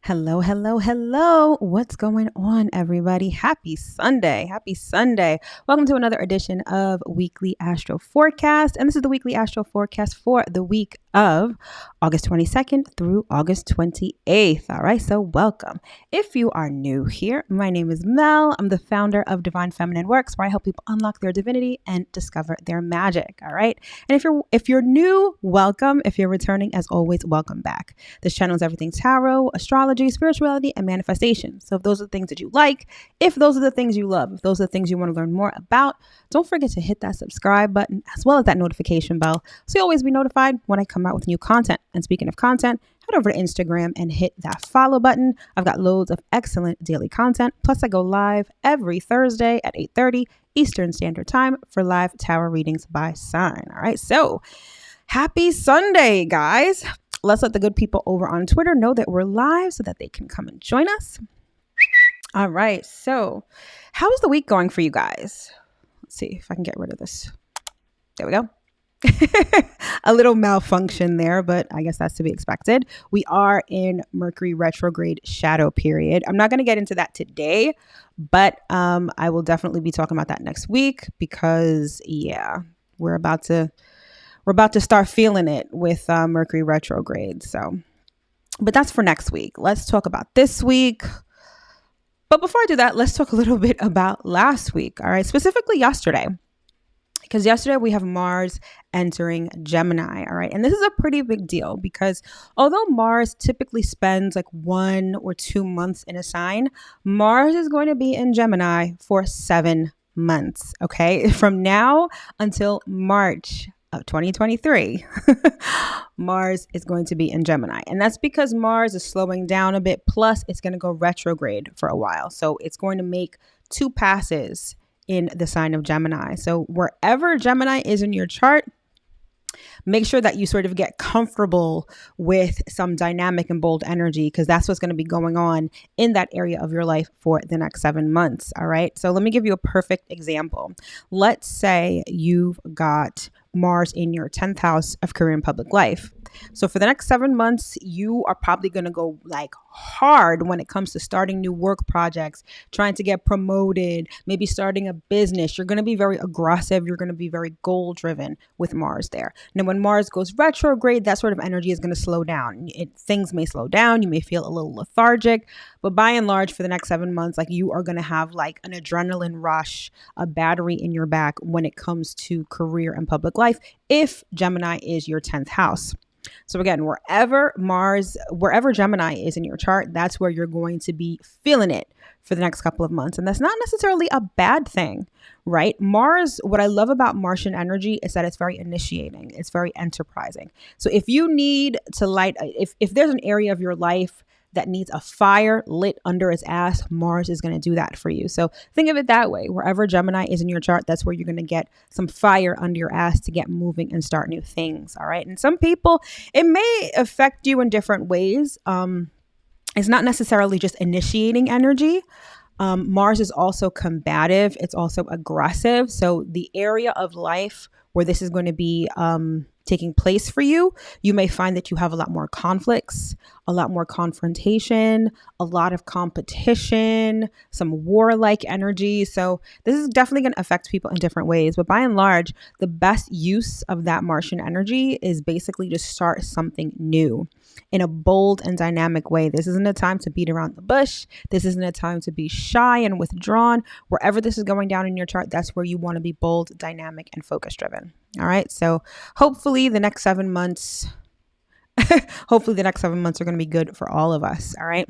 Hello, hello, hello. What's going on, everybody? Happy Sunday. Happy Sunday. Welcome to another edition of Weekly Astro Forecast. And this is the Weekly Astro Forecast for the week of August 22nd through August 28th. All right, so welcome. If you are new here, my name is Mel. I'm the founder of Divine Feminine Works, where I help people unlock their divinity and discover their magic. All right. And if you're new, welcome. If you're returning, as always, welcome back. This channel is everything tarot, astrology, spirituality, and manifestation. So if those are the things that you like, if those are the things you love, if those are the things you want to learn more about, don't forget to hit that subscribe button as well as that notification bell so you'll always be notified when I come out with new content. And speaking of content, head over to Instagram and hit that follow button. I've got loads of excellent daily content. Plus, I go live every Thursday at 8:30 Eastern Standard Time for live tarot readings by sign. All right, so happy Sunday, guys. Let's let the good people over on Twitter know that we're live so that they can come and join us. All right, so how is the week going for you guys? Let's see if I can get rid of this. There we go. A little malfunction there, but I guess that's to be expected. We are in Mercury retrograde shadow period. I'm not going to get into that today, but I will definitely be talking about that next week because, yeah, we're about to start feeling it with Mercury retrograde. So, but that's for next week. Let's talk about this week. But before I do that, let's talk a little bit about last week. All right, specifically yesterday. Because yesterday we have Mars entering Gemini, all right? And this is a pretty big deal because although Mars typically spends like 1 or 2 months in a sign, Mars is going to be in Gemini for 7 months, okay? From now until March of 2023, Mars is going to be in Gemini. And that's because Mars is slowing down a bit. Plus, it's going to go retrograde for a while. So it's going to make 2 passes in the sign of Gemini. So wherever Gemini is in your chart, make sure that you sort of get comfortable with some dynamic and bold energy because that's what's going to be going on in that area of your life for the next 7 months. All right. So let me give you a perfect example. Let's say you've got Mars in your 10th house of career and public life. So for the next 7 months, you are probably going to go like hard when it comes to starting new work projects, trying to get promoted, maybe starting a business. You're going to be very aggressive. You're going to be very goal driven with Mars there. Now, when Mars goes retrograde, that sort of energy is going to slow down. Things may slow down. You may feel a little lethargic, but by and large, for the next 7 months, like you are going to have like an adrenaline rush, a battery in your back when it comes to career and public life, if Gemini is your 10th house. So again, wherever Gemini is in your chart, that's where you're going to be feeling it for the next couple of months. And that's not necessarily a bad thing, right? Mars, what I love about Martian energy is that it's very initiating. It's very enterprising. So if you need to if there's an area of your life that needs a fire lit under its ass, Mars is going to do that for you. So think of it that way. Wherever Gemini is in your chart, that's where you're going to get some fire under your ass to get moving and start new things. All right. And some people, it may affect you in different ways. It's not necessarily just initiating energy. Mars is also combative. It's also aggressive. So the area of life where this is going to be taking place for you, you may find that you have a lot more conflicts, a lot more confrontation, a lot of competition, some warlike energy. So this is definitely going to affect people in different ways. But by and large, the best use of that Martian energy is basically to start something new in a bold and dynamic way. This isn't a time to beat around the bush. This isn't a time to be shy and withdrawn. Wherever this is going down in your chart, that's where you want to be bold, dynamic, and focus driven. All right. So hopefully the next 7 months, are going to be good for all of us. All right.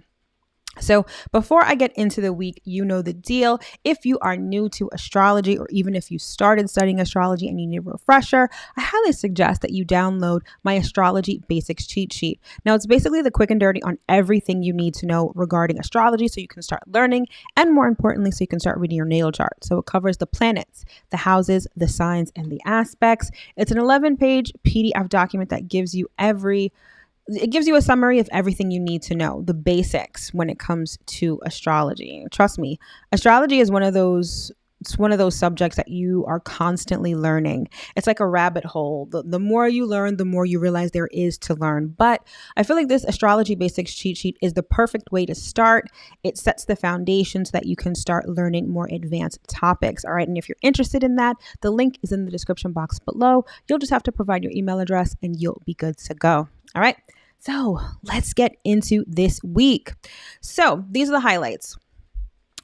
So before I get into the week, you know the deal. If you are new to astrology, or even if you started studying astrology and you need a refresher, I highly suggest that you download my astrology basics cheat sheet. Now, it's basically the quick and dirty on everything you need to know regarding astrology so you can start learning, and more importantly, so you can start reading your natal chart. So it covers the planets, the houses, the signs, and the aspects. It's an 11-page PDF document that gives you a summary of everything you need to know, the basics when it comes to astrology. Trust me, astrology is one of those it's one of those subjects that you are constantly learning. It's like a rabbit hole. The more you learn, the more you realize there is to learn. But I feel like this astrology basics cheat sheet is the perfect way to start. It sets the foundation so that you can start learning more advanced topics. All right. And if you're interested in that, the link is in the description box below. You'll just have to provide your email address and you'll be good to go. All right. So let's get into this week. So these are the highlights.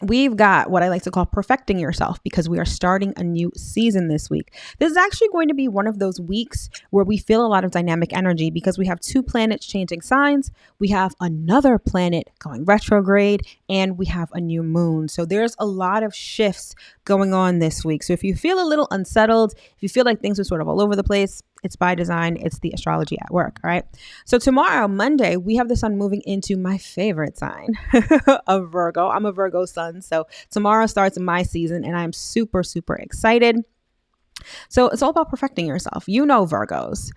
We've got what I like to call perfecting yourself because we are starting a new season this week. This is actually going to be one of those weeks where we feel a lot of dynamic energy because we have 2 planets changing signs. We have another planet going retrograde and we have a new moon. So there's a lot of shifts going on this week. So if you feel a little unsettled, if you feel like things are sort of all over the place, it's by design. It's the astrology at work. All right. So tomorrow, Monday, we have the sun moving into my favorite sign of Virgo. I'm a Virgo sun. So tomorrow starts my season and I'm super, super excited. So it's all about perfecting yourself. You know, Virgos,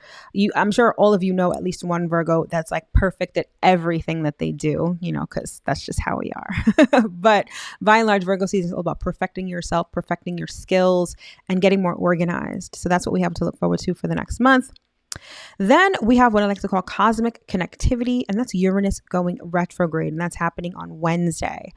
I'm sure all of you know at least one Virgo that's like perfect at everything that they do, you know, because that's just how we are. But by and large, Virgo season is all about perfecting yourself, perfecting your skills, and getting more organized. So that's what we have to look forward to for the next month. Then we have what I like to call cosmic connectivity, and that's Uranus going retrograde, and that's happening on Wednesday.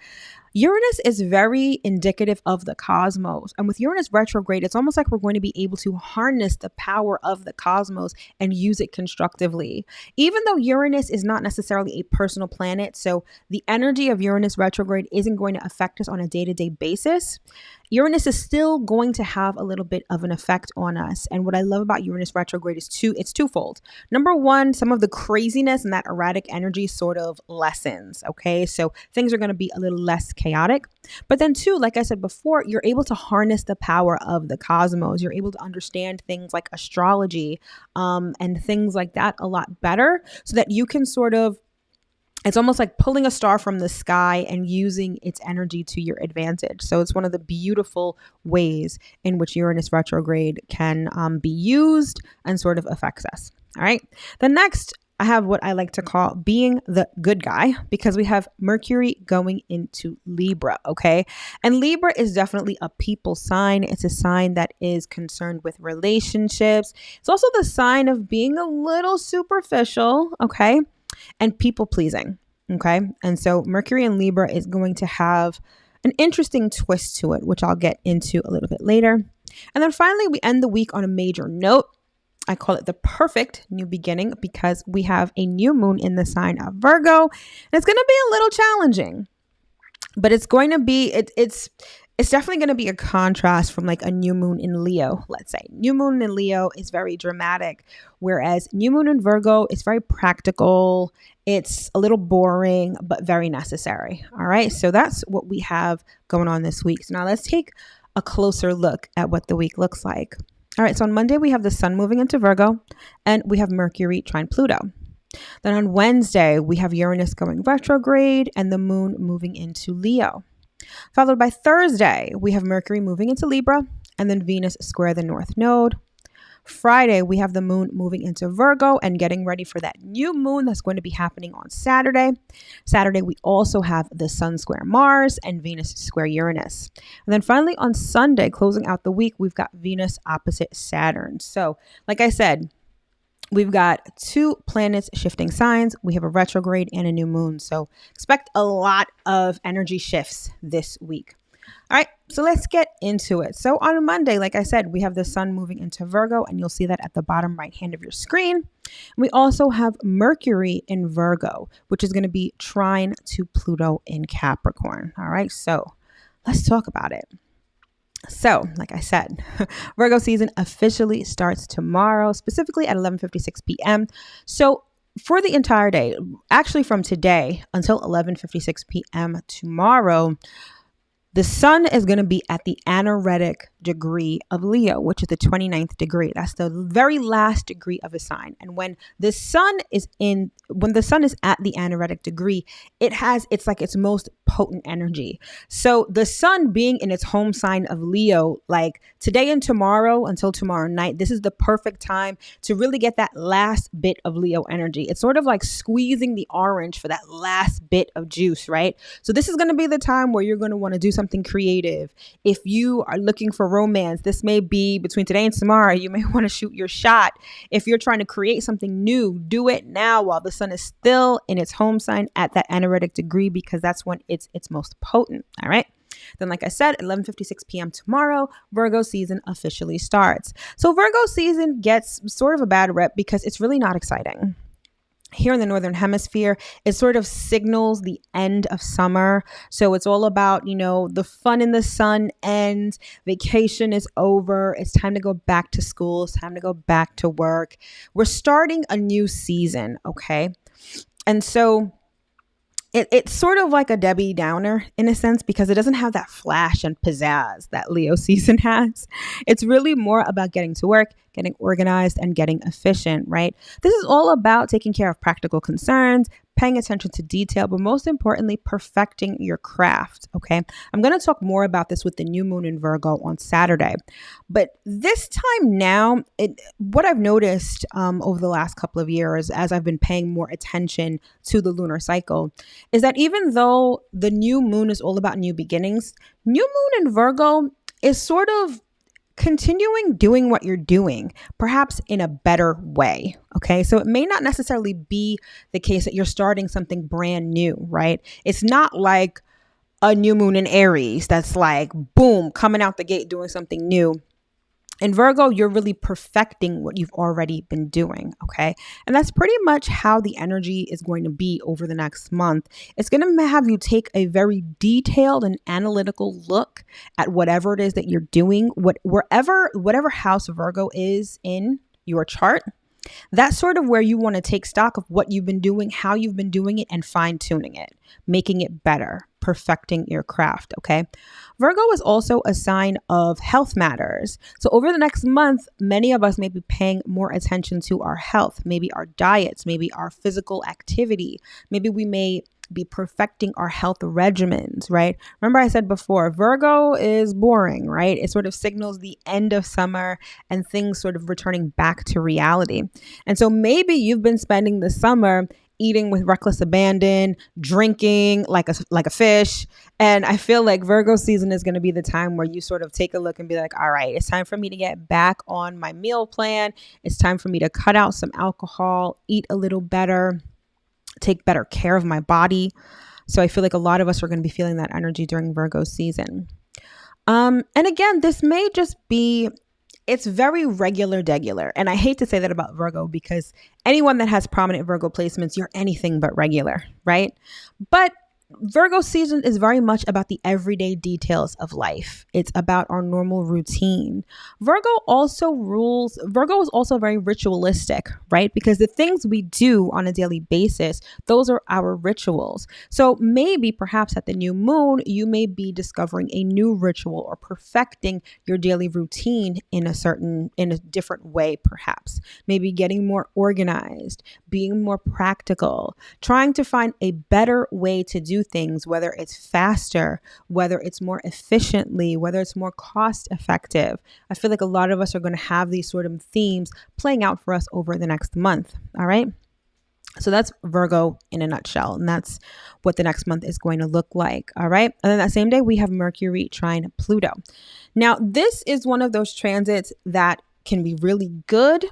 Uranus is very indicative of the cosmos. And with Uranus retrograde, it's almost like we're going to be able to harness the power of the cosmos and use it constructively. Even though Uranus is not necessarily a personal planet, so the energy of Uranus retrograde isn't going to affect us on a day-to-day basis, Uranus is still going to have a little bit of an effect on us. And what I love about Uranus retrograde is it's twofold. Number one, some of the craziness and that erratic energy sort of lessens. Okay, so things are going to be a little less chaotic. But then two, like I said before, you're able to harness the power of the cosmos. You're able to understand things like astrology and things like that a lot better so that you can sort of, it's almost like pulling a star from the sky and using its energy to your advantage. So it's one of the beautiful ways in which Uranus retrograde can be used and sort of affects us. All right. The next, I have what I like to call being the good guy because we have Mercury going into Libra. Okay. And Libra is definitely a people sign. It's a sign that is concerned with relationships. It's also the sign of being a little superficial. Okay. And people pleasing. Okay. And so Mercury in Libra is going to have an interesting twist to it, which I'll get into a little bit later. And then finally, we end the week on a major note. I call it the perfect new beginning because we have a new moon in the sign of Virgo. And it's going to be a little challenging, but it's going to be, it's definitely going to be a contrast from like a new moon in Leo, let's say. New moon in Leo is very dramatic, whereas new moon in Virgo is very practical. It's a little boring, but very necessary. All right. So that's what we have going on this week. So now let's take a closer look at what the week looks like. All right. So on Monday, we have the sun moving into Virgo and we have Mercury trine Pluto. Then on Wednesday, we have Uranus going retrograde and the moon moving into Leo. Followed by Thursday, we have Mercury moving into Libra and then Venus square the North Node. Friday, we have the moon moving into Virgo and getting ready for that new moon that's going to be happening on Saturday. Saturday, we also have the sun square Mars and Venus square Uranus. And then finally on Sunday, closing out the week, we've got Venus opposite Saturn. So like I said, we've got 2 planets shifting signs. We have a retrograde and a new moon. So expect a lot of energy shifts this week. All right, so let's get into it. So on Monday, like I said, we have the sun moving into Virgo, and you'll see that at the bottom right hand of your screen. And we also have Mercury in Virgo, which is going to be trine to Pluto in Capricorn. All right, so let's talk about it. So, like I said, Virgo season officially starts tomorrow, specifically at 11:56 p.m. So for the entire day, actually from today until 11:56 p.m. tomorrow, the sun is going to be at the anaretic degree of Leo, which is the 29th degree. That's the very last degree of a sign. And when the sun is at the anaretic degree, it's like its most potent energy. So the sun being in its home sign of Leo, like today and tomorrow until tomorrow night, this is the perfect time to really get that last bit of Leo energy. It's sort of like squeezing the orange for that last bit of juice, right? So this is going to be the time where you're going to want to do something creative. If you are looking for romance, this may be between today and tomorrow. You may want to shoot your shot. If you're trying to create something new, do it now while the sun is still in its home sign at that anaretic degree, because that's when it's most potent. All right. Then, like I said, 11:56 p.m. tomorrow, Virgo season officially starts. So Virgo season gets sort of a bad rep because it's really not exciting. Here in the Northern Hemisphere, it sort of signals the end of summer. So it's all about, the fun in the sun ends, vacation is over, it's time to go back to school, it's time to go back to work. We're starting a new season, okay? And so it's sort of like a Debbie Downer in a sense, because it doesn't have that flash and pizzazz that Leo season has. It's really more about getting to work, getting organized, and getting efficient, right? This is all about taking care of practical concerns, paying attention to detail, but most importantly, perfecting your craft, okay? I'm going to talk more about this with the new moon in Virgo on Saturday. But this time now, what I've noticed over the last couple of years, as I've been paying more attention to the lunar cycle, is that even though the new moon is all about new beginnings, new moon in Virgo is sort of continuing doing what you're doing, perhaps in a better way. Okay. So it may not necessarily be the case that you're starting something brand new, right? It's not like a new moon in Aries that's like, boom, coming out the gate, doing something new. In Virgo, you're really perfecting what you've already been doing, okay? And that's pretty much how the energy is going to be over the next month. It's going to have you take a very detailed and analytical look at whatever it is that you're doing, whatever house Virgo is in your chart. That's sort of where you want to take stock of what you've been doing, how you've been doing it, and fine-tuning it, making it better, perfecting your craft, okay? Virgo is also a sign of health matters. So over the next month, many of us may be paying more attention to our health, maybe our diets, maybe our physical activity. Maybe we may be perfecting our health regimens, right? Remember I said before, Virgo is boring, right? It sort of signals the end of summer and things sort of returning back to reality. And so maybe you've been spending the summer eating with reckless abandon, drinking like a fish. And I feel like Virgo season is going to be the time where you sort of take a look and be like, all right, it's time for me to get back on my meal plan. It's time for me to cut out some alcohol, eat a little better, take better care of my body. So I feel like a lot of us are going to be feeling that energy during Virgo season. And again, this may just be, it's very regular. And I hate to say that about Virgo because anyone that has prominent Virgo placements, you're anything but regular, right? But Virgo season is very much about the everyday details of life. It's about our normal routine. Virgo is also very ritualistic, right? Because the things we do on a daily basis, those are our rituals. So maybe perhaps at the new moon, you may be discovering a new ritual or perfecting your daily routine in a different way, perhaps. Maybe getting more organized, being more practical, trying to find a better way to do things, whether it's faster, whether it's more efficiently, whether it's more cost effective. I feel like a lot of us are going to have these sort of themes playing out for us over the next month. All right. So that's Virgo in a nutshell. And that's what the next month is going to look like. All right. And then that same day, we have Mercury trine Pluto. Now, this is one of those transits that can be really good.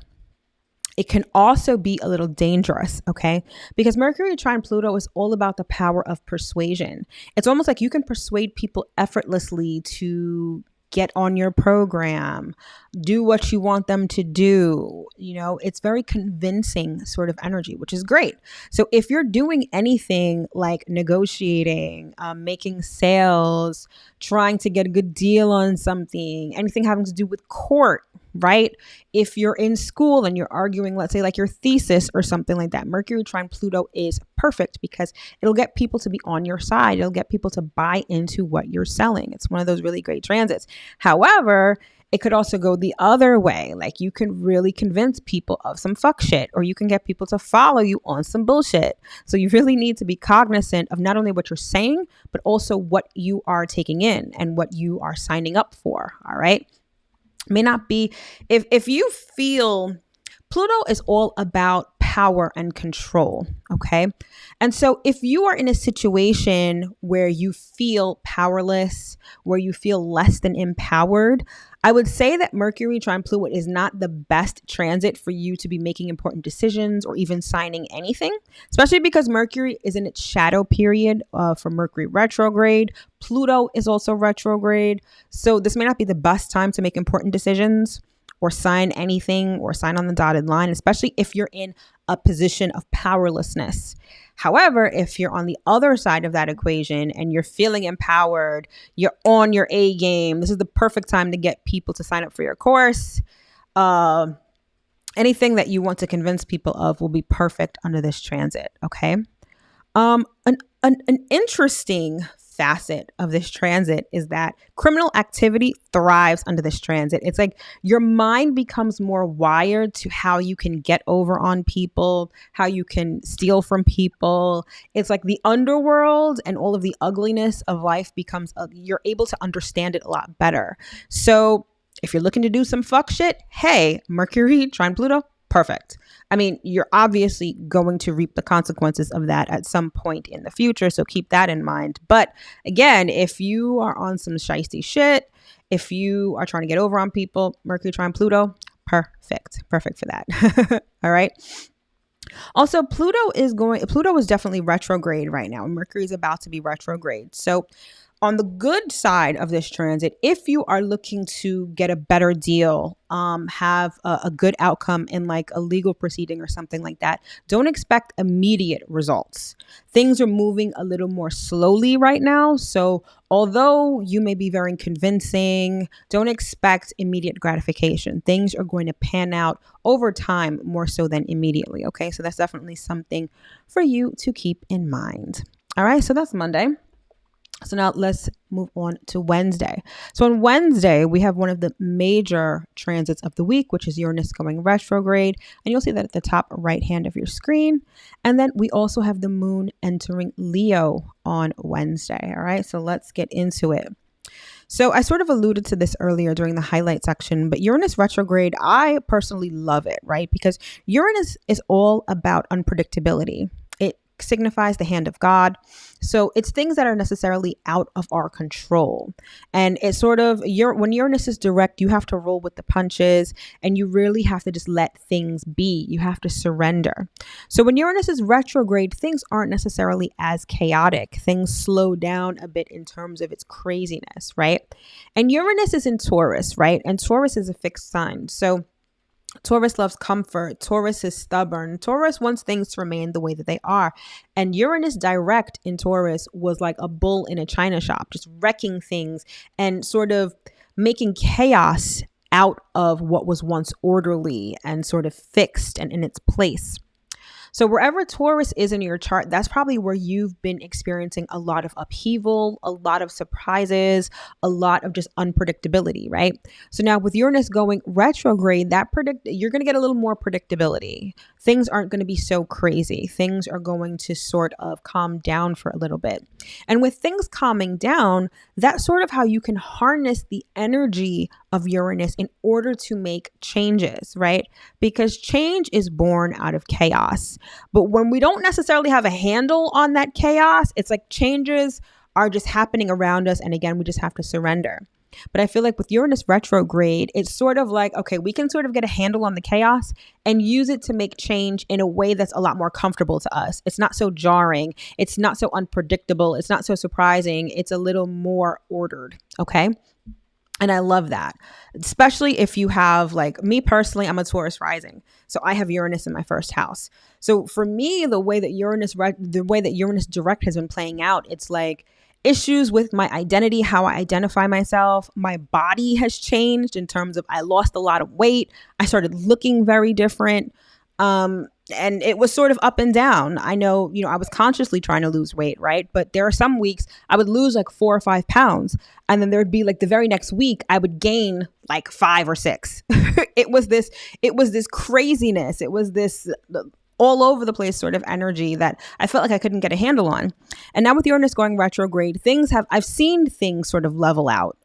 It can also be a little dangerous, okay? Because Mercury trine Pluto is all about the power of persuasion. It's almost like you can persuade people effortlessly to get on your program, do what you want them to do. It's very convincing sort of energy, which is great. So if you're doing anything like negotiating, making sales, trying to get a good deal on something, anything having to do with court, right? If you're in school and you're arguing, let's say like your thesis or something like that, Mercury trine Pluto is perfect because it'll get people to be on your side. It'll get people to buy into what you're selling. It's one of those really great transits. However, it could also go the other way. Like you can really convince people of some fuck shit, or you can get people to follow you on some bullshit. So you really need to be cognizant of not only what you're saying, but also what you are taking in and what you are signing up for. All right. May not be, if you feel Pluto is all about power and control. Okay. And so if you are in a situation where you feel powerless, where you feel less than empowered, I would say that Mercury trine Pluto is not the best transit for you to be making important decisions or even signing anything, especially because Mercury is in its shadow period for Mercury retrograde. Pluto is also retrograde. So this may not be the best time to make important decisions or sign anything or sign on the dotted line, especially if you're in a position of powerlessness. However, if you're on the other side of that equation and you're feeling empowered, you're on your A game, this is the perfect time to get people to sign up for your course. Anything that you want to convince people of will be perfect under this transit, okay? An interesting facet of this transit is that criminal activity thrives under this transit. It's like your mind becomes more wired to how you can get over on people, how you can steal from people. It's like the underworld and all of the ugliness of life becomes, you're able to understand it a lot better. So if you're looking to do some fuck shit, hey, Mercury trine Pluto, perfect. I mean, you're obviously going to reap the consequences of that at some point in the future. So keep that in mind. But again, if you are on some shiesty shit, if you are trying to get over on people, Mercury trine Pluto, perfect for that. All right. Also, Pluto is definitely retrograde right now. Mercury is about to be retrograde. So on the good side of this transit, if you are looking to get a better deal, have a good outcome in like a legal proceeding or something like that, don't expect immediate results. Things are moving a little more slowly right now. So although you may be very convincing, don't expect immediate gratification. Things are going to pan out over time more so than immediately. Okay, so that's definitely something for you to keep in mind. All right, so that's Monday. So now let's move on to Wednesday. So on Wednesday, we have one of the major transits of the week, which is Uranus going retrograde. And you'll see that at the top right hand of your screen. And then we also have the moon entering Leo on Wednesday. All right, so let's get into it. So I sort of alluded to this earlier during the highlight section, but Uranus retrograde, I personally love it, right? Because Uranus is all about unpredictability. It signifies the hand of God. So it's things that are necessarily out of our control. And it's sort of, when Uranus is direct, you have to roll with the punches and you really have to just let things be. You have to surrender. So when Uranus is retrograde, things aren't necessarily as chaotic. Things slow down a bit in terms of its craziness, right? And Uranus is in Taurus, right? And Taurus is a fixed sign. So Taurus loves comfort. Taurus is stubborn. Taurus wants things to remain the way that they are. And Uranus direct in Taurus was like a bull in a china shop, just wrecking things and sort of making chaos out of what was once orderly and sort of fixed and in its place. So wherever Taurus is in your chart, that's probably where you've been experiencing a lot of upheaval, a lot of surprises, a lot of just unpredictability, right? So now with Uranus going retrograde, you're going to get a little more predictability. Things aren't going to be so crazy. Things are going to sort of calm down for a little bit. And with things calming down, that's sort of how you can harness the energy of Uranus in order to make changes, right? Because change is born out of chaos. But when we don't necessarily have a handle on that chaos, it's like changes are just happening around us. And again, we just have to surrender. But I feel like with Uranus retrograde, it's sort of like, okay, we can sort of get a handle on the chaos and use it to make change in a way that's a lot more comfortable to us. It's not so jarring. It's not so unpredictable. It's not so surprising. It's a little more ordered. Okay. And I love that, especially if you have, like me personally, I'm a Taurus rising. So I have Uranus in my first house. So for me, the way that Uranus direct has been playing out, it's like issues with my identity, how I identify myself. My body has changed in terms of I lost a lot of weight. I started looking very different. And it was sort of up and down. I know, I was consciously trying to lose weight, right? But there are some weeks I would lose like 4 or 5 pounds. And then there'd be like the very next week, I would gain like 5 or 6. It was this craziness. It was this all over the place sort of energy that I felt like I couldn't get a handle on. And now with Uranus going retrograde, I've seen things sort of level out.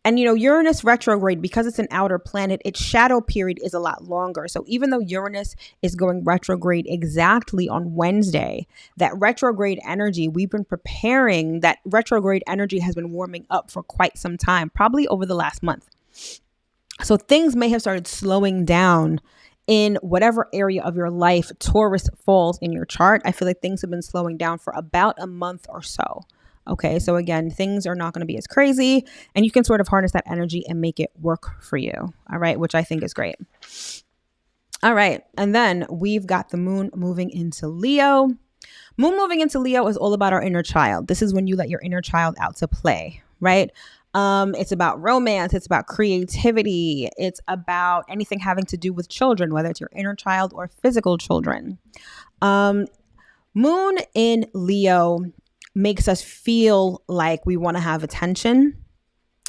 And, Uranus retrograde, because it's an outer planet, its shadow period is a lot longer. So even though Uranus is going retrograde exactly on Wednesday, that retrograde energy, we've been preparing, that retrograde energy has been warming up for quite some time, probably over the last month. So things may have started slowing down in whatever area of your life Taurus falls in your chart. I feel like things have been slowing down for about a month or so. Okay, so again, things are not going to be as crazy, and you can sort of harness that energy and make it work for you. All right, which I think is great. All right, and then we've got the moon moving into Leo. Moon moving into Leo is all about our inner child. This is when you let your inner child out to play, right? It's about romance. It's about creativity. It's about anything having to do with children, whether it's your inner child or physical children. Moon in Leo makes us feel like we want to have attention.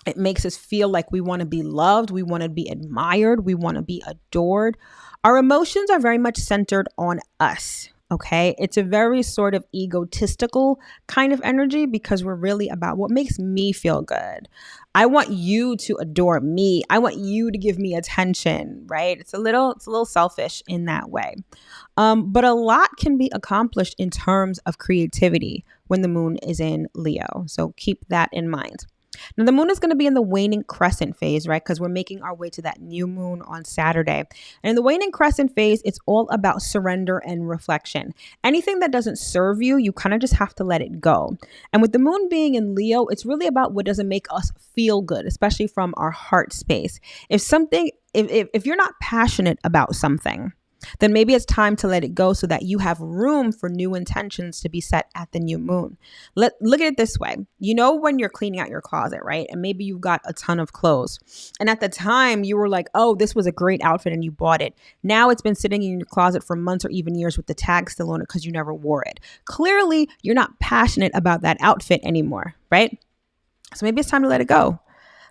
It makes us feel like we want to be loved. We want to be admired. We want to be adored. Our emotions are very much centered on us. Okay. It's a very sort of egotistical kind of energy because we're really about what makes me feel good. I want you to adore me. I want you to give me attention, right? It's a little selfish in that way. But a lot can be accomplished in terms of creativity when the moon is in Leo. So keep that in mind. Now, the moon is going to be in the waning crescent phase, right? Because we're making our way to that new moon on Saturday. And in the waning crescent phase, it's all about surrender and reflection. Anything that doesn't serve you, you kind of just have to let it go. And with the moon being in Leo, it's really about what doesn't make us feel good, especially from our heart space. If you're not passionate about something, then maybe it's time to let it go so that you have room for new intentions to be set at the new moon. Look at it this way. When you're cleaning out your closet, right? And maybe you've got a ton of clothes. And at the time you were like, oh, this was a great outfit and you bought it. Now it's been sitting in your closet for months or even years with the tag still on it because you never wore it. Clearly, you're not passionate about that outfit anymore, right? So maybe it's time to let it go.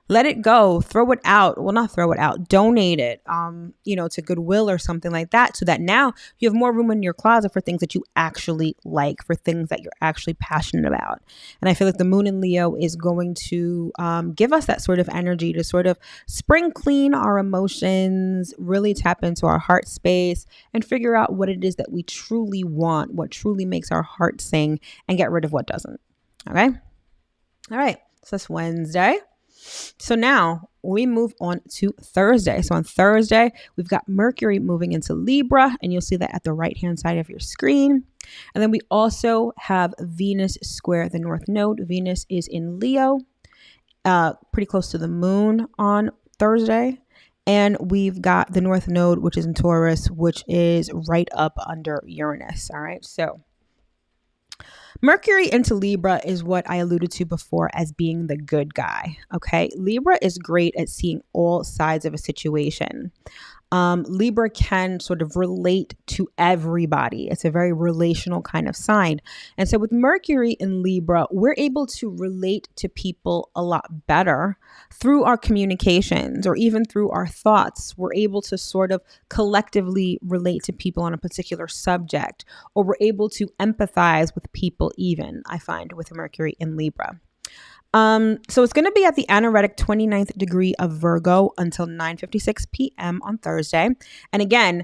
Let it go, throw it out. Well, not throw it out, donate it, to Goodwill or something like that so that now you have more room in your closet for things that you actually like, for things that you're actually passionate about. And I feel like the moon in Leo is going to give us that sort of energy to sort of spring clean our emotions, really tap into our heart space and figure out what it is that we truly want, what truly makes our heart sing, and get rid of what doesn't. Okay. All right. So that's Wednesday. So now we move on to Thursday. So on Thursday, we've got Mercury moving into Libra, and you'll see that at the right-hand side of your screen. And then we also have Venus square the North Node. Venus is in Leo, pretty close to the moon on Thursday. And we've got the North Node, which is in Taurus, which is right up under Uranus. All right. So Mercury into Libra is what I alluded to before as being the good guy. Okay. Libra is great at seeing all sides of a situation. Libra can sort of relate to everybody. It's a very relational kind of sign. And so with Mercury in Libra, we're able to relate to people a lot better through our communications or even through our thoughts. We're able to sort of collectively relate to people on a particular subject, or we're able to empathize with people even, I find, with Mercury in Libra. So it's going to be at the anaretic 29th degree of Virgo until 9:56 p.m. on Thursday. And again,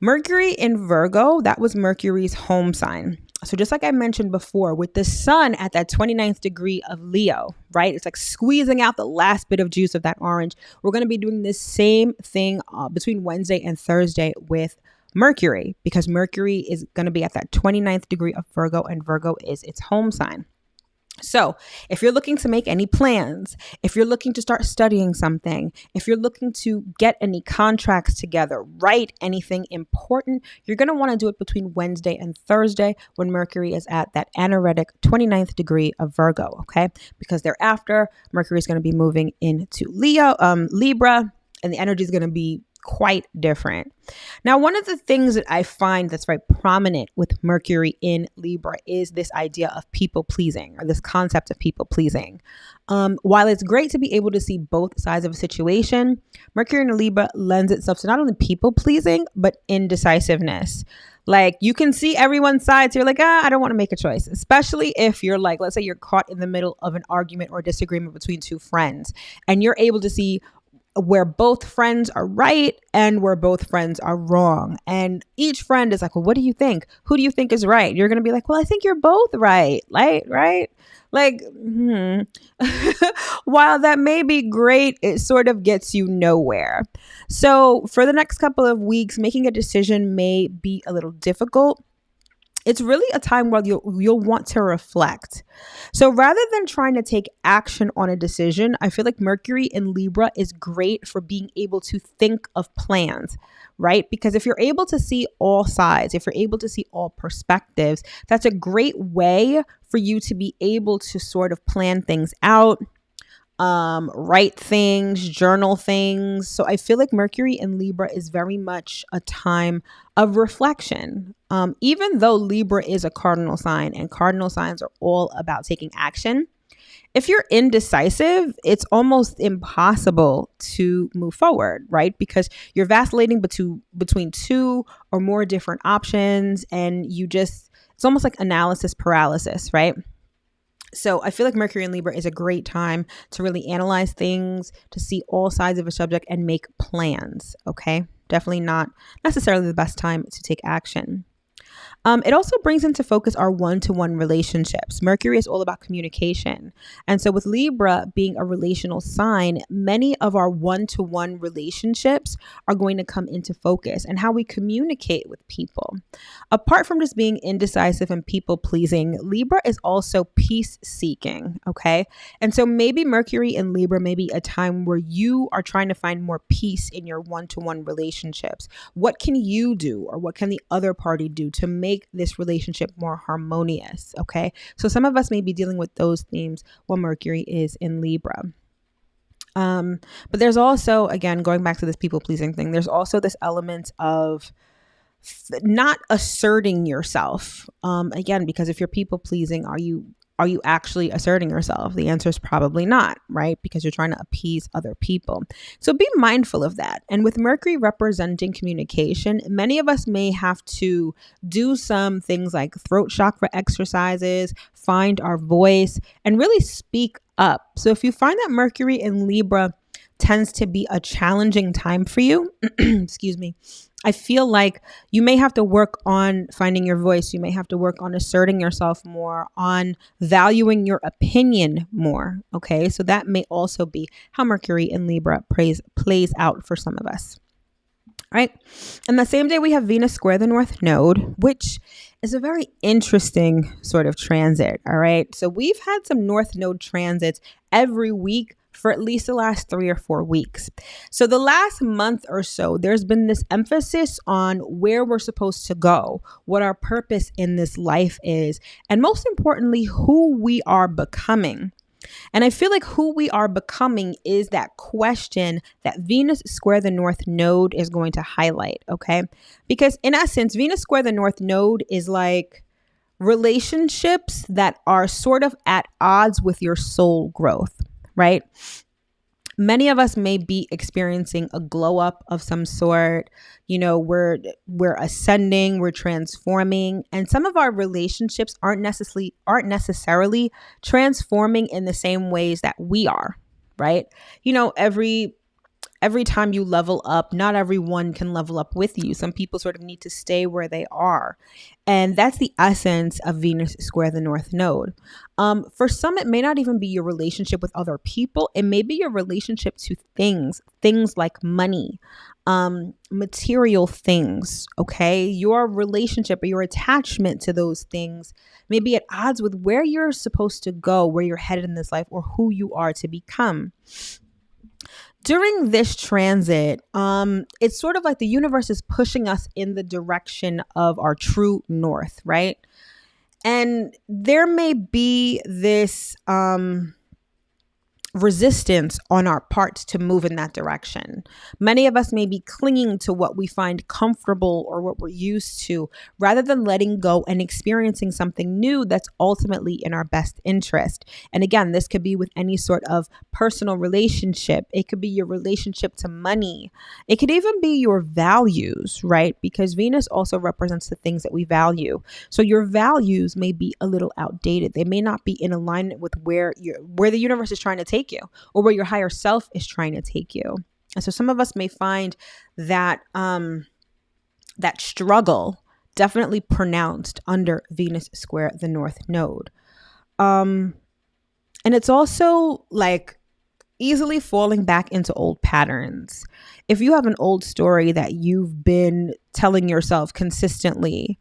Mercury in Virgo, that was Mercury's home sign. So just like I mentioned before, with the sun at that 29th degree of Leo, right? It's like squeezing out the last bit of juice of that orange. We're going to be doing this same thing between Wednesday and Thursday with Mercury, because Mercury is going to be at that 29th degree of Virgo, and Virgo is its home sign. So if you're looking to make any plans, if you're looking to start studying something, if you're looking to get any contracts together, write anything important, you're going to want to do it between Wednesday and Thursday when Mercury is at that anaretic 29th degree of Virgo, okay? Because thereafter, Mercury is going to be moving into Libra, and the energy is going to be quite different. Now, one of the things that I find that's very prominent with Mercury in Libra is this idea of people pleasing, or this concept of people pleasing. While it's great to be able to see both sides of a situation, Mercury in Libra lends itself to not only people pleasing, but indecisiveness. Like, you can see everyone's side, so you're like, I don't want to make a choice, especially if you're like, let's say you're caught in the middle of an argument or disagreement between two friends, and you're able to see where both friends are right and where both friends are wrong. And each friend is like, well, what do you think? Who do you think is right? You're going to be like, well, I think you're both right. Right? Like, while that may be great, it sort of gets you nowhere. So for the next couple of weeks, making a decision may be a little difficult. It's really a time where you'll want to reflect. So rather than trying to take action on a decision, I feel like Mercury in Libra is great for being able to think of plans, right? Because if you're able to see all sides, if you're able to see all perspectives, that's a great way for you to be able to sort of plan things out, write things, journal things. So I feel like Mercury in Libra is very much a time of reflection. Even though Libra is a cardinal sign and cardinal signs are all about taking action, if you're indecisive, it's almost impossible to move forward, right? Because you're vacillating between two or more different options, and it's almost like analysis paralysis, right? So I feel like Mercury in Libra is a great time to really analyze things, to see all sides of a subject and make plans, okay? Definitely not necessarily the best time to take action. It also brings into focus our one-to-one relationships. Mercury is all about communication. And so with Libra being a relational sign, many of our one-to-one relationships are going to come into focus, and how we communicate with people. Apart from just being indecisive and people-pleasing, Libra is also peace-seeking, okay? And so maybe Mercury in Libra may be a time where you are trying to find more peace in your one-to-one relationships. What can you do, or what can the other party do to make this relationship more harmonious? Okay, so some of us may be dealing with those themes while Mercury is in Libra. But there's also, again, going back to this people pleasing thing, there's also this element of not asserting yourself. Again, because if you're people pleasing, are you actually asserting yourself? The answer is probably not, right? Because you're trying to appease other people. So be mindful of that. And with Mercury representing communication, many of us may have to do some things like throat chakra exercises, find our voice, and really speak up. So if you find that Mercury in Libra tends to be a challenging time for you, excuse me, I feel like you may have to work on finding your voice. You may have to work on asserting yourself more, on valuing your opinion more. Okay, so that may also be how Mercury in Libra plays out for some of us. All right. And the same day we have Venus square the North Node, which is a very interesting sort of transit. All right. So we've had some North Node transits every week for at least the last 3 or 4 weeks. So the last month or so, there's been this emphasis on where we're supposed to go, what our purpose in this life is, and most importantly, who we are becoming. And I feel like who we are becoming is that question that Venus square the North Node is going to highlight, okay? Because in essence, Venus square the North Node is like relationships that are sort of at odds with your soul growth, right? Many of us may be experiencing a glow up of some sort. You know, we're ascending, we're transforming, and some of our relationships aren't necessarily transforming in the same ways that we are, right? You know, every time you level up, not everyone can level up with you. Some people sort of need to stay where they are. And that's the essence of Venus square the North Node. For some, it may not even be your relationship with other people. It may be your relationship to things like money, material things, okay? Your relationship or your attachment to those things may be at odds with where you're supposed to go, where you're headed in this life, or who you are to become. During this transit, it's sort of like the universe is pushing us in the direction of our true north, right? And there may be this resistance on our part to move in that direction. Many of us may be clinging to what we find comfortable or what we're used to, rather than letting go and experiencing something new that's ultimately in our best interest. And again, this could be with any sort of personal relationship. It could be your relationship to money. It could even be your values, right? Because Venus also represents the things that we value. So your values may be a little outdated. They may not be in alignment with where the universe is trying to take you, or where your higher self is trying to take you. And so some of us may find that that struggle definitely pronounced under Venus square the North Node. And it's also like easily falling back into old patterns. If you have an old story that you've been telling yourself consistently,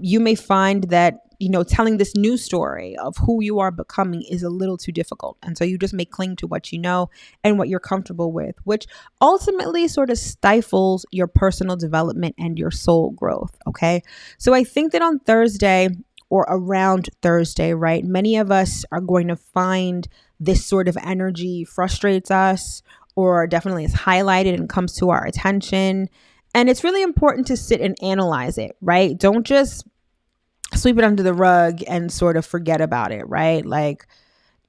you may find that telling this new story of who you are becoming is a little too difficult. And so you just may cling to what you know and what you're comfortable with, which ultimately sort of stifles your personal development and your soul growth. Okay. So I think that on Thursday or around Thursday, right, many of us are going to find this sort of energy frustrates us, or definitely is highlighted and comes to our attention. And it's really important to sit and analyze it, right? Don't just sweep it under the rug and sort of forget about it, right? Like,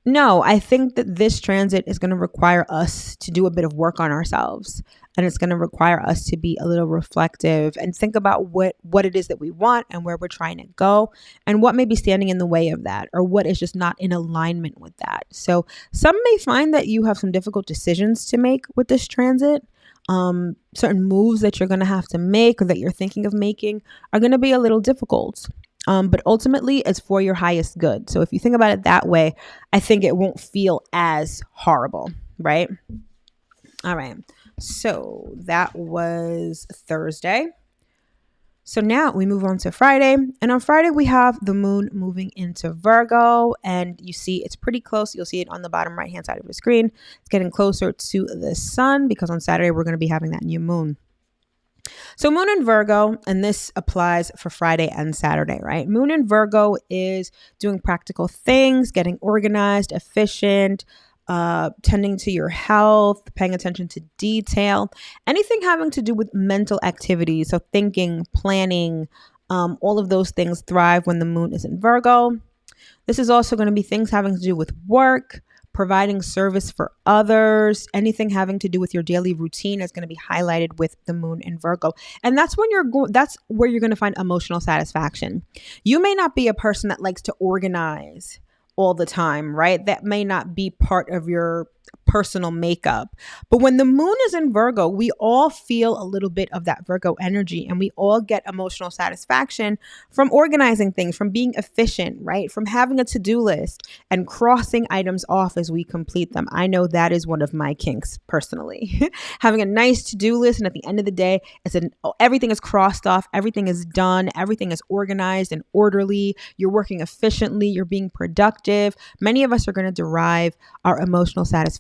no, I think that this transit is going to require us to do a bit of work on ourselves. And it's going to require us to be a little reflective and think about what it is that we want and where we're trying to go, and what may be standing in the way of that, or what is just not in alignment with that. So some may find that you have some difficult decisions to make with this transit. Certain moves that you're going to have to make, or that you're thinking of making, are going to be a little difficult. But ultimately, it's for your highest good. So if you think about it that way, I think it won't feel as horrible, right? All right. So that was Thursday. So now we move on to Friday. And on Friday, we have the moon moving into Virgo. And you see it's pretty close. You'll see it on the bottom right-hand side of the screen. It's getting closer to the sun, because on Saturday, we're going to be having that new moon. So moon in Virgo, and this applies for Friday and Saturday, right? Moon in Virgo is doing practical things, getting organized, efficient, tending to your health, paying attention to detail, anything having to do with mental activities. So thinking, planning, all of those things thrive when the moon is in Virgo. This is also going to be things having to do with work, providing service for others, anything having to do with your daily routine is going to be highlighted with the moon in Virgo. And that's when that's where you're going to find emotional satisfaction. You may not be a person that likes to organize all the time, right? That may not be part of your personal makeup. But when the moon is in Virgo, we all feel a little bit of that Virgo energy, and we all get emotional satisfaction from organizing things, from being efficient, right? From having a to-do list and crossing items off as we complete them. I know that is one of my kinks personally. Having a nice to-do list, and at the end of the day, everything is crossed off, everything is done, everything is organized and orderly. You're working efficiently, you're being productive. Many of us are going to derive our emotional satisfaction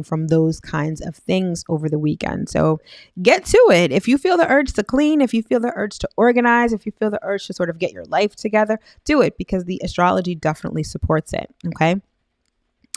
from those kinds of things over the weekend. So get to it. If you feel the urge to clean, if you feel the urge to organize, if you feel the urge to sort of get your life together, do it, because the astrology definitely supports it. Okay.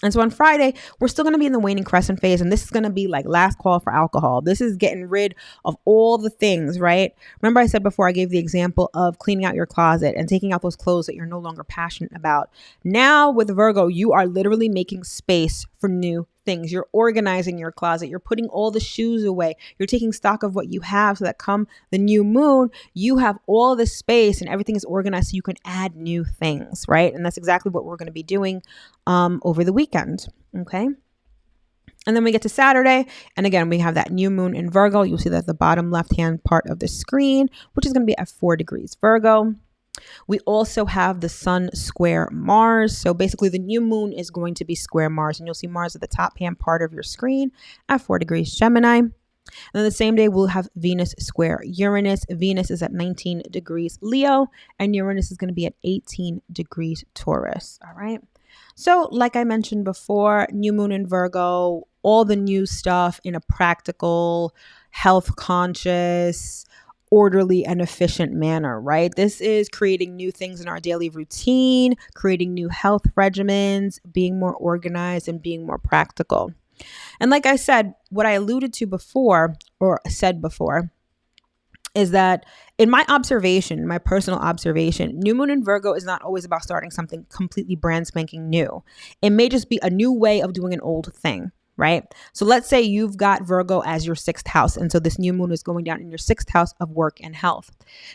And so on Friday, we're still going to be in the waning crescent phase, and this is going to be like last call for alcohol. This is getting rid of all the things, right? Remember I said before, I gave the example of cleaning out your closet and taking out those clothes that you're no longer passionate about. Now with Virgo, you are literally making space for new things. You're organizing your closet. You're putting all the shoes away. You're taking stock of what you have, so that come the new moon, you have all the space and everything is organized so you can add new things, right? And that's exactly what we're going to be doing over the weekend. Okay. And then we get to Saturday. And again, we have that new moon in Virgo. You'll see that at the bottom left-hand part of the screen, which is going to be at 4 degrees Virgo. We also have the sun square Mars. So basically the new moon is going to be square Mars, and you'll see Mars at the top hand part of your screen at 4 degrees Gemini. And then the same day, we'll have Venus square Uranus. Venus is at 19 degrees Leo, and Uranus is going to be at 18 degrees Taurus. All right. So like I mentioned before, new moon in Virgo, all the new stuff in a practical, health conscious, orderly and efficient manner, right? This is creating new things in our daily routine, creating new health regimens, being more organized and being more practical. And like I said, what I alluded to before or said before is that in my observation, my personal observation, new moon in Virgo is not always about starting something completely brand spanking new. It may just be a new way of doing an old thing, right? So let's say you've got Virgo as your sixth house. And so this new moon is going down in your sixth house of work and health.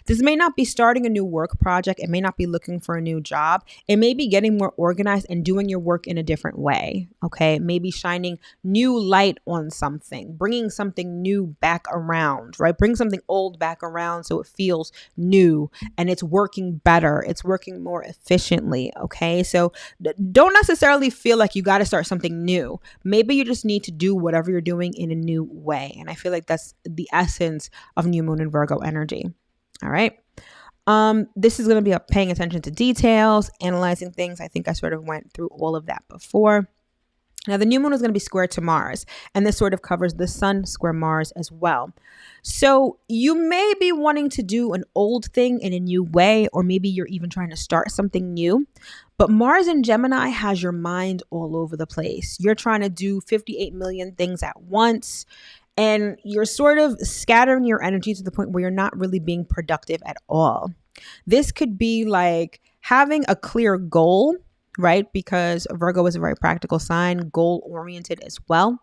This may not be starting a new work project. It may not be looking for a new job. It may be getting more organized and doing your work in a different way. Okay. Maybe shining new light on something, bringing something new back around, right? Bring something old back around so it feels new and it's working better. It's working more efficiently. Okay. So don't necessarily feel like you got to start something new. Maybe you just need to do whatever you're doing in a new way. And I feel like that's the essence of new moon and Virgo energy. All right. This is going to be paying attention to details, analyzing things. I think I sort of went through all of that before. Now, the new moon is going to be square to Mars, and this sort of covers the sun square Mars as well. So you may be wanting to do an old thing in a new way, or maybe you're even trying to start something new. But Mars in Gemini has your mind all over the place. You're trying to do 58 million things at once, and you're sort of scattering your energy to the point where you're not really being productive at all. This could be like having a clear goal, right? Because Virgo is a very practical sign, goal-oriented as well.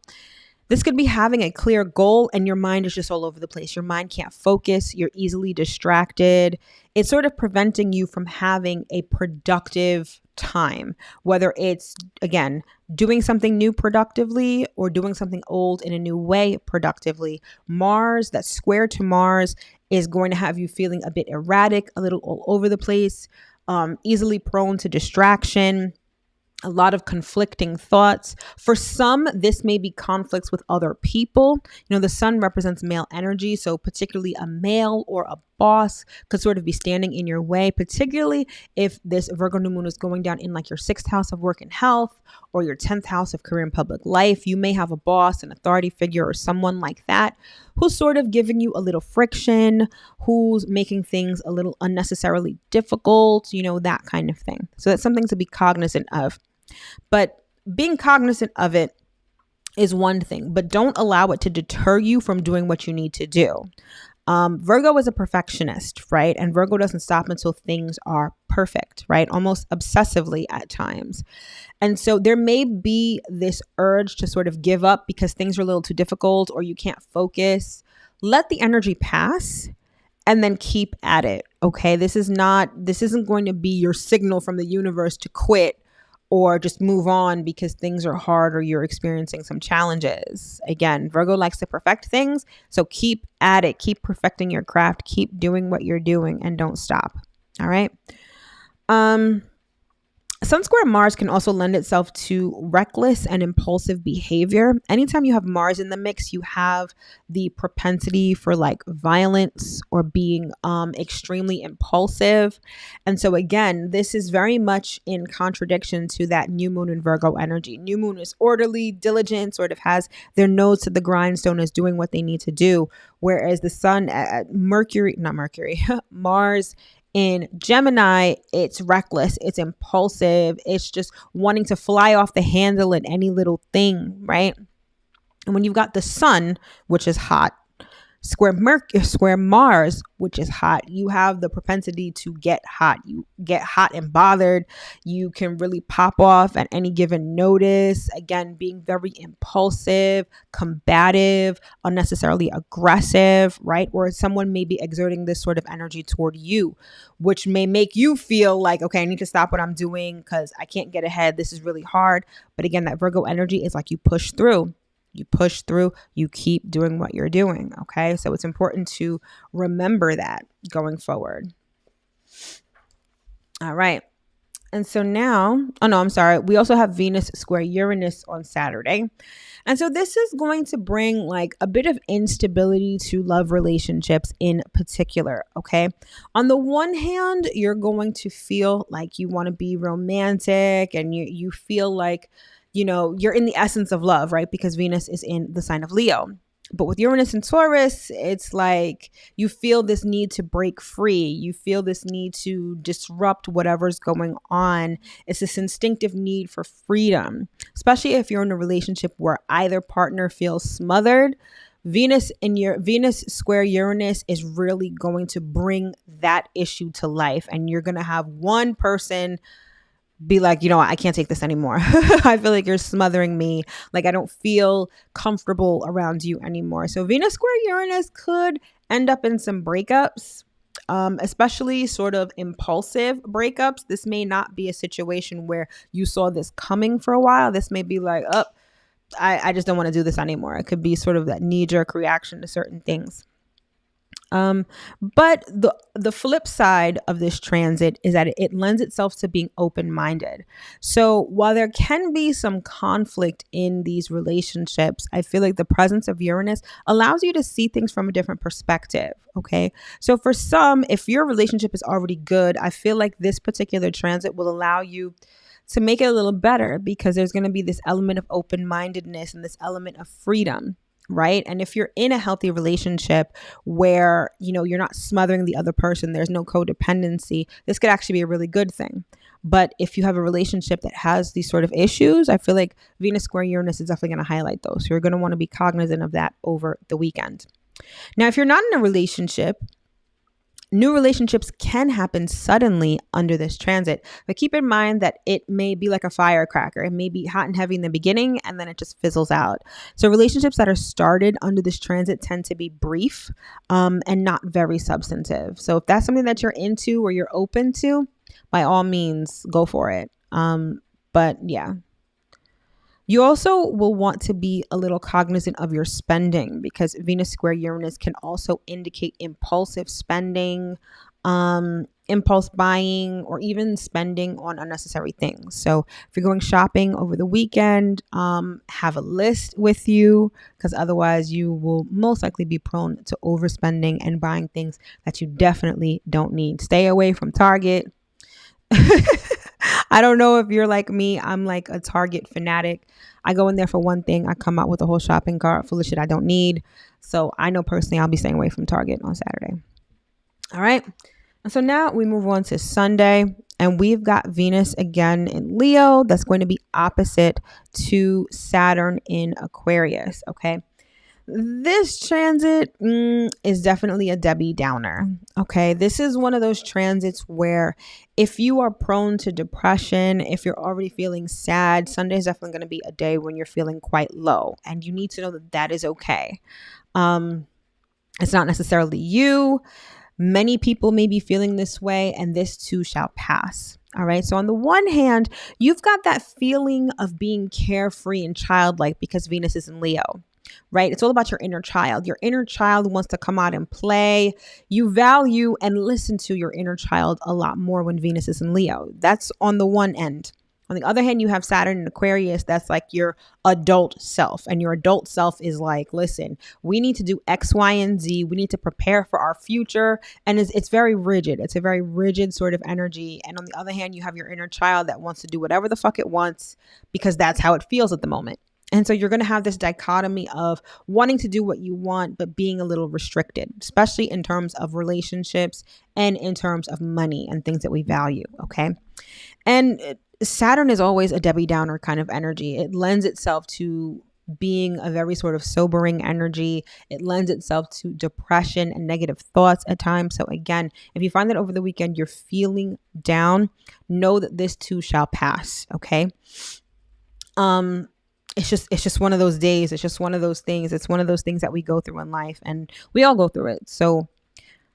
This could be having a clear goal and your mind is just all over the place. Your mind can't focus. You're easily distracted. It's sort of preventing you from having a productive time, whether it's, again, doing something new productively or doing something old in a new way productively. Mars, that square to Mars, is going to have you feeling a bit erratic, a little all over the place, easily prone to distraction, a lot of conflicting thoughts. For some, this may be conflicts with other people. You know, the sun represents male energy, so particularly a male or a boss could sort of be standing in your way, particularly if this Virgo new moon is going down in like your sixth house of work and health or your 10th house of career and public life. You may have a boss, an authority figure, or someone like that who's sort of giving you a little friction, who's making things a little unnecessarily difficult, you know, that kind of thing. So that's something to be cognizant of. But being cognizant of it is one thing, but don't allow it to deter you from doing what you need to do. Virgo is a perfectionist, right? And Virgo doesn't stop until things are perfect, right? Almost obsessively at times. And so there may be this urge to sort of give up because things are a little too difficult or you can't focus. Let the energy pass and then keep at it. Okay. This isn't going to be your signal from the universe to quit or just move on because things are hard or you're experiencing some challenges. Again, Virgo likes to perfect things. So keep at it. Keep perfecting your craft. Keep doing what you're doing and don't stop. All right. Sun square Mars can also lend itself to reckless and impulsive behavior. Anytime you have Mars in the mix, you have the propensity for like violence or being extremely impulsive. And so again, this is very much in contradiction to that new moon in Virgo energy. New moon is orderly, diligent, sort of has their nose to the grindstone, is doing what they need to do. Whereas the sun, Mars in Gemini, it's reckless, it's impulsive, it's just wanting to fly off the handle at any little thing, right? And when you've got the sun, which is hot, square Mars, which is hot, you have the propensity to get hot. You get hot and bothered. You can really pop off at any given notice. Again, being very impulsive, combative, unnecessarily aggressive, right? Or someone may be exerting this sort of energy toward you, which may make you feel like, okay, I need to stop what I'm doing because I can't get ahead. This is really hard. But again, that Virgo energy is like you push through. You push through, you keep doing what you're doing. Okay. So it's important to remember that going forward. All right. And so now, we also have Venus square Uranus on Saturday. And so this is going to bring like a bit of instability to love relationships in particular. Okay. On the one hand, you're going to feel like you want to be romantic and you feel like, you're in the essence of love, right? Because Venus is in the sign of Leo. But with Uranus and Taurus, it's like you feel this need to break free. You feel this need to disrupt whatever's going on. It's this instinctive need for freedom, especially if you're in a relationship where either partner feels smothered. Venus square Uranus is really going to bring that issue to life. And you're going to have one person be like, I can't take this anymore. I feel like you're smothering me. Like I don't feel comfortable around you anymore. So Venus square Uranus could end up in some breakups, especially sort of impulsive breakups. This may not be a situation where you saw this coming for a while. This may be like, I just don't want to do this anymore. It could be sort of that knee-jerk reaction to certain things. But the flip side of this transit is that it lends itself to being open-minded. So while there can be some conflict in these relationships, I feel like the presence of Uranus allows you to see things from a different perspective. Okay. So for some, if your relationship is already good, I feel like this particular transit will allow you to make it a little better because there's going to be this element of open-mindedness and this element of freedom. Right. And if you're in a healthy relationship where, you're not smothering the other person, there's no codependency, this could actually be a really good thing. But if you have a relationship that has these sort of issues, I feel like Venus square Uranus is definitely going to highlight those. So you're going to want to be cognizant of that over the weekend. Now, if you're not in a relationship, new relationships can happen suddenly under this transit, but keep in mind that it may be like a firecracker. It may be hot and heavy in the beginning and then it just fizzles out. So relationships that are started under this transit tend to be brief and not very substantive. So if that's something that you're into or you're open to, by all means, go for it. But yeah. You also will want to be a little cognizant of your spending because Venus square Uranus can also indicate impulsive spending, impulse buying, or even spending on unnecessary things. So if you're going shopping over the weekend, have a list with you because otherwise you will most likely be prone to overspending and buying things that you definitely don't need. Stay away from Target. I don't know if you're like me. I'm like a Target fanatic. I go in there for one thing. I come out with a whole shopping cart full of shit I don't need. So I know personally I'll be staying away from Target on Saturday. All right. And so now we move on to Sunday. And we've got Venus again in Leo. That's going to be opposite to Saturn in Aquarius. Okay. This transit is definitely a Debbie Downer. Okay. This is one of those transits where if you are prone to depression, if you're already feeling sad, Sunday is definitely going to be a day when you're feeling quite low. And you need to know that that is okay. It's not necessarily you. Many people may be feeling this way, and this too shall pass. All right. So on the one hand, you've got that feeling of being carefree and childlike because Venus is in Leo. Right? It's all about your inner child. Your inner child wants to come out and play. You value and listen to your inner child a lot more when Venus is in Leo. That's on the one end. On the other hand, you have Saturn in Aquarius. That's like your adult self. And your adult self is like, listen, we need to do X, Y, and Z. We need to prepare for our future. And it's very rigid. It's a very rigid sort of energy. And on the other hand, you have your inner child that wants to do whatever the fuck it wants because that's how it feels at the moment. And so you're going to have this dichotomy of wanting to do what you want, but being a little restricted, especially in terms of relationships and in terms of money and things that we value. Okay. And Saturn is always a Debbie Downer kind of energy. It lends itself to being a very sort of sobering energy. It lends itself to depression and negative thoughts at times. So again, if you find that over the weekend you're feeling down, know that this too shall pass. Okay. It's just one of those days. It's just one of those things. It's one of those things that we go through in life, and we all go through it. So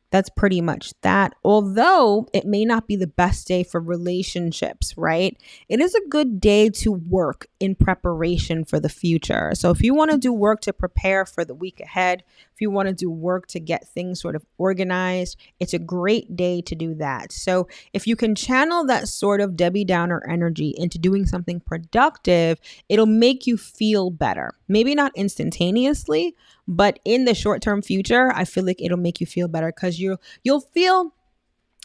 that's pretty much that. Although it may not be the best day for relationships, right? It is a good day to work in preparation for the future. So if you want to do work to prepare for the week ahead, if you want to do work to get things sort of organized, it's a great day to do that. So if you can channel that sort of Debbie Downer energy into doing something productive, it'll make you feel better. maybe not instantaneously, but in the short-term future, I feel like it'll make you feel better because you'll feel,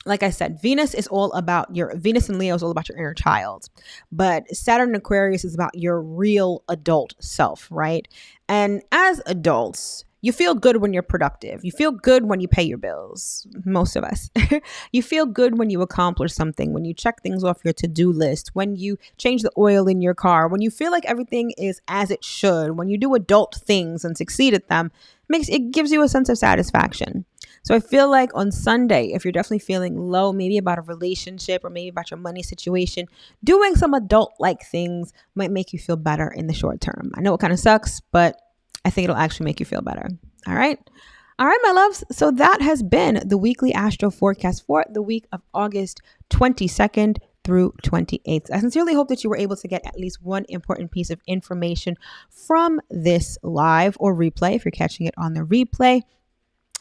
like I said, Venus and Leo is all about your inner child, but Saturn and Aquarius is about your real adult self, right? And as adults, you feel good when you're productive. You feel good when you pay your bills. Most of us. You feel good when you accomplish something, when you check things off your to-do list, when you change the oil in your car, when you feel like everything is as it should, when you do adult things and succeed at them, it gives you a sense of satisfaction. So I feel like on Sunday, if you're definitely feeling low, maybe about a relationship or maybe about your money situation, doing some adult-like things might make you feel better in the short term. I know it kind of sucks, but I think it'll actually make you feel better. All right. All right, my loves. So that has been the weekly astro forecast for the week of August 22nd through 28th. I sincerely hope that you were able to get at least one important piece of information from this live or replay if you're catching it on the replay.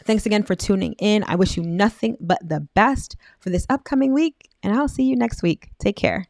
Thanks again for tuning in. I wish you nothing but the best for this upcoming week, and I'll see you next week. Take care.